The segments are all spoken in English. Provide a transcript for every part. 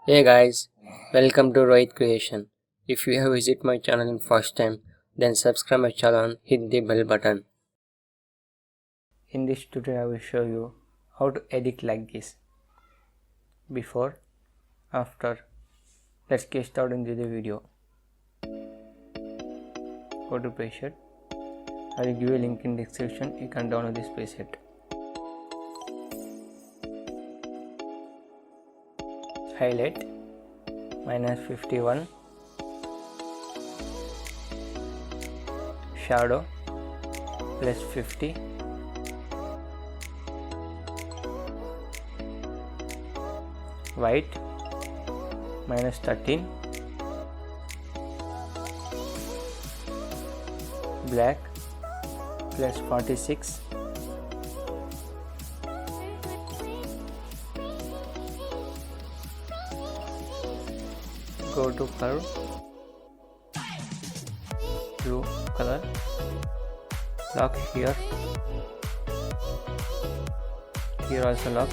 Hey guys, welcome to Rohith Creation. If you have visited my channel in first time, then subscribe my channel and hit the bell button. In this tutorial I will show you how to edit like this. Before, after. Let's get started into the video. Go to preset. I will give you a link in description. You can download this preset. Highlight -51, shadow +50, white -13, black +46, go to curve, blue color, lock here also lock,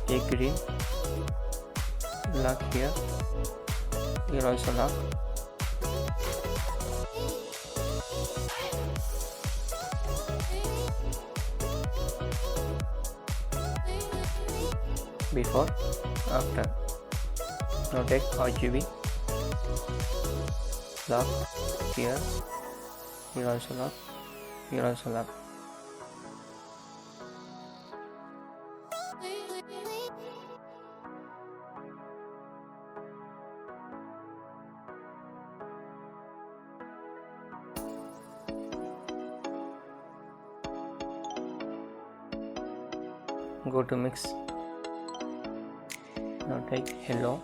a green, lock here also lock, before, after. Now take RGB, lock here also lock, here also lock. Go to mix. Now take yellow,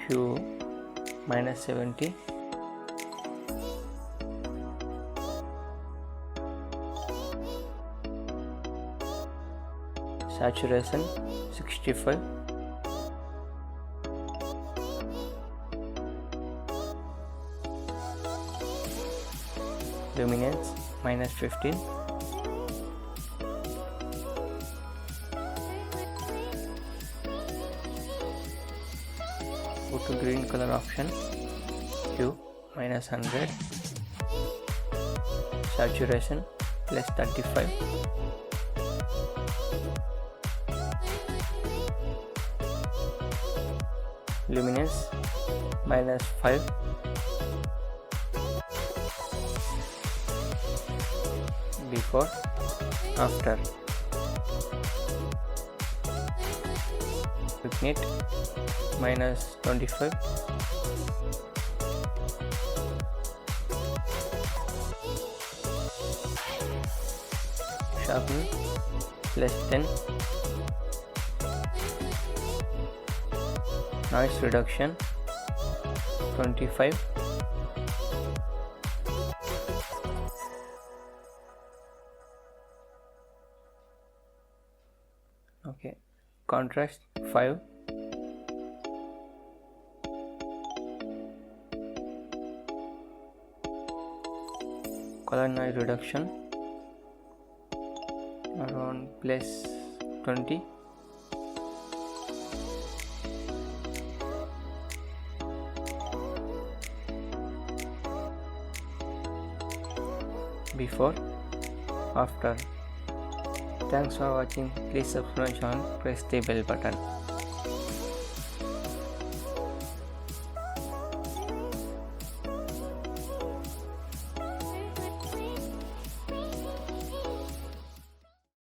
hue -70, saturation 65, luminance -15, go to green color option, hue -100, saturation +35, luminance -5, before, after. Vignette -25, sharpen +10, noise reduction 25, okay, contrast 5, color noise reduction around +20, before, after. Thanks for watching. Please subscribe my channel, press the bell button.